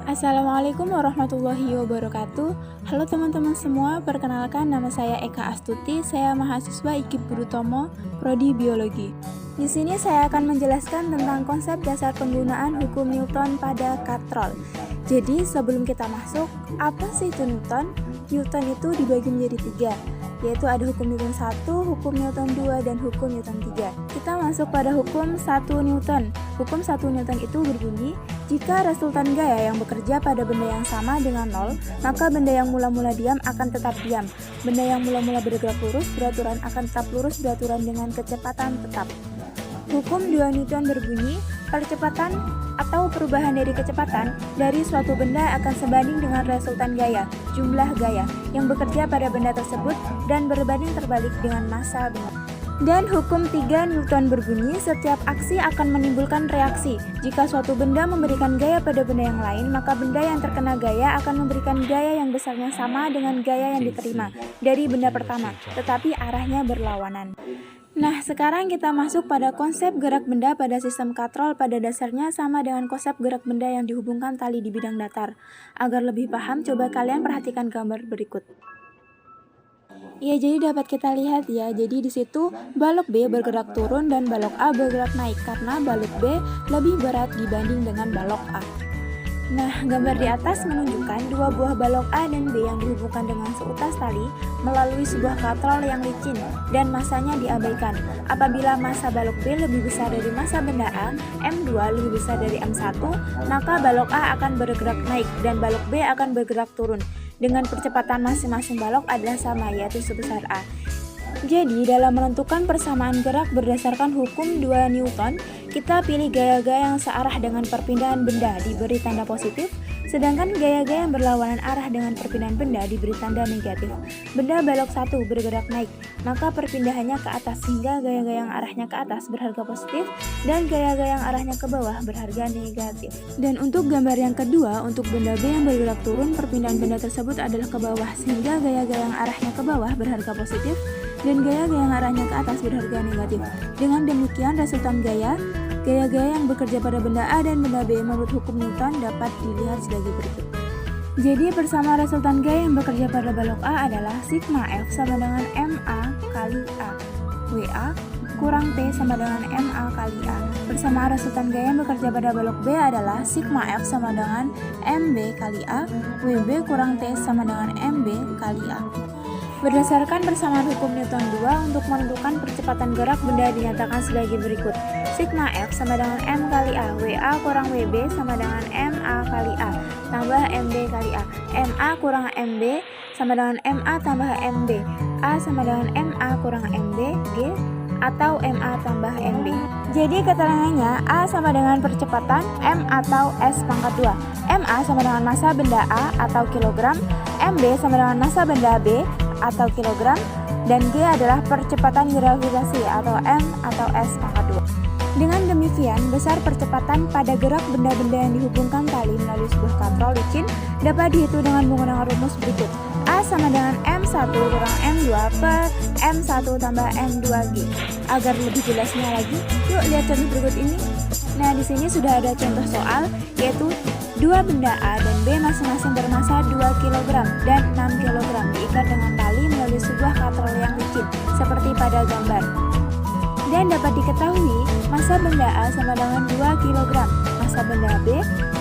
Assalamualaikum warahmatullahi wabarakatuh. Halo teman-teman semua, perkenalkan nama saya Eka Astuti, saya mahasiswa IKIP Budi Utomo, Prodi Biologi. Di sini saya akan menjelaskan tentang konsep dasar penggunaan hukum Newton pada katrol. Jadi sebelum kita masuk, apa sih itu Newton? Newton itu dibagi menjadi 3, yaitu ada hukum Newton 1, hukum Newton 2, dan hukum Newton 3. Kita masuk pada hukum 1 Newton. Hukum 1 Newton itu berbunyi, jika resultan gaya yang bekerja pada benda yang sama dengan 0, maka benda yang mula-mula diam akan tetap diam. Benda yang mula-mula bergerak lurus beraturan akan tetap lurus beraturan dengan kecepatan tetap. Hukum 2 Newton berbunyi, percepatan atau perubahan dari kecepatan dari suatu benda akan sebanding dengan resultan gaya, jumlah gaya, yang bekerja pada benda tersebut dan berbanding terbalik dengan massa benda. Dan hukum 3 Newton berbunyi, setiap aksi akan menimbulkan reaksi. Jika suatu benda memberikan gaya pada benda yang lain, maka benda yang terkena gaya akan memberikan gaya yang besarnya sama dengan gaya yang diterima dari benda pertama, tetapi arahnya berlawanan. Nah, sekarang kita masuk pada konsep gerak benda pada sistem katrol. Pada dasarnya sama dengan konsep gerak benda yang dihubungkan tali di bidang datar. Agar lebih paham, coba kalian perhatikan gambar berikut. Ya, jadi dapat kita lihat ya. Jadi di situ balok B bergerak turun dan balok A bergerak naik karena balok B lebih berat dibanding dengan balok A. Nah, gambar di atas menunjukkan dua buah balok A dan B yang dihubungkan dengan seutas tali melalui sebuah katrol yang licin dan massanya diabaikan. Apabila massa balok B lebih besar dari massa benda A, M2 lebih besar dari M1, maka balok A akan bergerak naik dan balok B akan bergerak turun. Dengan percepatan masing-masing balok adalah sama, yaitu sebesar A. Jadi, dalam menentukan persamaan gerak berdasarkan hukum 2 Newton, kita pilih gaya-gaya yang searah dengan perpindahan benda diberi tanda positif, sedangkan gaya-gaya yang berlawanan arah dengan perpindahan benda diberi tanda negatif. Benda balok 1 bergerak naik, maka perpindahannya ke atas sehingga gaya-gaya yang arahnya ke atas berharga positif dan gaya-gaya yang arahnya ke bawah berharga negatif. Dan untuk gambar yang kedua, untuk benda B yang bergerak turun, perpindahan benda tersebut adalah ke bawah sehingga gaya-gaya yang arahnya ke bawah berharga positif dan gaya-gaya yang arahnya ke atas berharga negatif. Dengan demikian, resultan gaya-gaya yang bekerja pada benda A dan benda B menurut hukum Newton dapat dilihat sebagai berikut. Jadi bersama resultan gaya yang bekerja pada balok A adalah sigma F sama dengan MA kali A, WA kurang T sama dengan MA kali A. Bersama resultan gaya yang bekerja pada balok B adalah sigma F sama dengan MB kali A, WB kurang T sama dengan MB kali A. Berdasarkan persamaan hukum Newton 2, untuk menentukan percepatan gerak benda dinyatakan sebagai berikut. Sigma F sama dengan M kali A, WA kurang WB sama dengan MA kali A, tambah MB kali A. MA kurang MB sama dengan MA tambah MB. A sama dengan MA kurang MB, G, atau MA tambah MB. Jadi keterangannya A sama dengan percepatan M atau S pangkat 2. MA sama dengan massa benda A atau kilogram, MB sama dengan massa benda B atau kilogram, dan G adalah percepatan gravitasi atau M atau S pangkat 2. Dengan demikian, besar percepatan pada gerak benda-benda yang dihubungkan tali melalui sebuah katrol licin dapat dihitung dengan menggunakan rumus berikut. A sama dengan M1 kurang M2 per M1 tambah M2G. Agar lebih jelasnya lagi, yuk lihat contoh berikut ini. Nah, di sini sudah ada contoh soal, yaitu dua benda A dan B masing-masing bermassa 2 kg dan 6 kg diikat dengan tali melalui sebuah katrol yang licin, seperti pada gambar. Dan dapat diketahui, massa benda A sama dengan 2 kg, massa benda B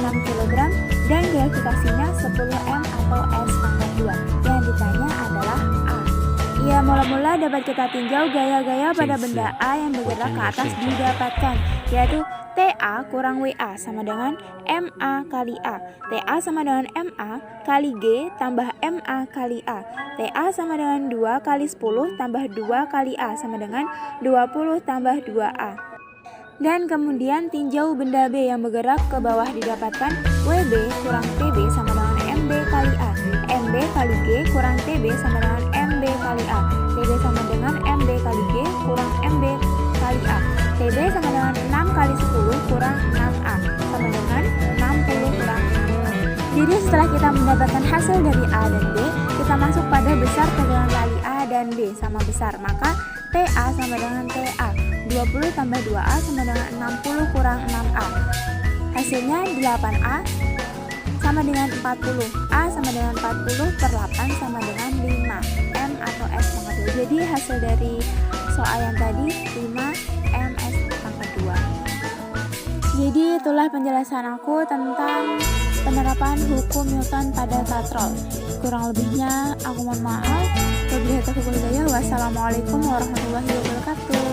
6 kg, dan gravitasinya 10 M atau S pangkat 2. Yang ditanya adalah A. Ya, mula-mula dapat kita tinjau gaya-gaya pada benda A yang bergerak ke atas didapatkan, yaitu TA kurang WA sama dengan MA kali A. TA sama dengan MA kali G tambah MA kali A. TA sama dengan 2 kali 10 tambah 2 kali A sama dengan 20 tambah 2A. Dan kemudian tinjau benda B yang bergerak ke bawah didapatkan WB kurang TB sama dengan MB kali A. MB kali G kurang TB sama dengan MB kali A. TB sama dengan MB kali G kurang MB kali A. TB sama dengan 6 kali 10 kurang 6A sama dengan 60 kurang 6A. Jadi setelah kita mendapatkan hasil dari A dan B, kita masuk pada besar pegangan tali A dan B sama besar. Maka TA sama dengan TA, 20 tambah 2A sama dengan 60 kurang 6A. Hasilnya 8A sama dengan 40. A sama dengan 40 per 8 sama dengan 5. M atau S pangkat 2. Jadi hasil dari soal yang tadi 5 M S pangkat 2. Jadi itulah penjelasan aku tentang penerapan hukum Newton pada katrol. Kurang lebihnya aku mohon maaf. Wabillahi taufiq wal hidayah. Wassalamualaikum warahmatullahi wabarakatuh.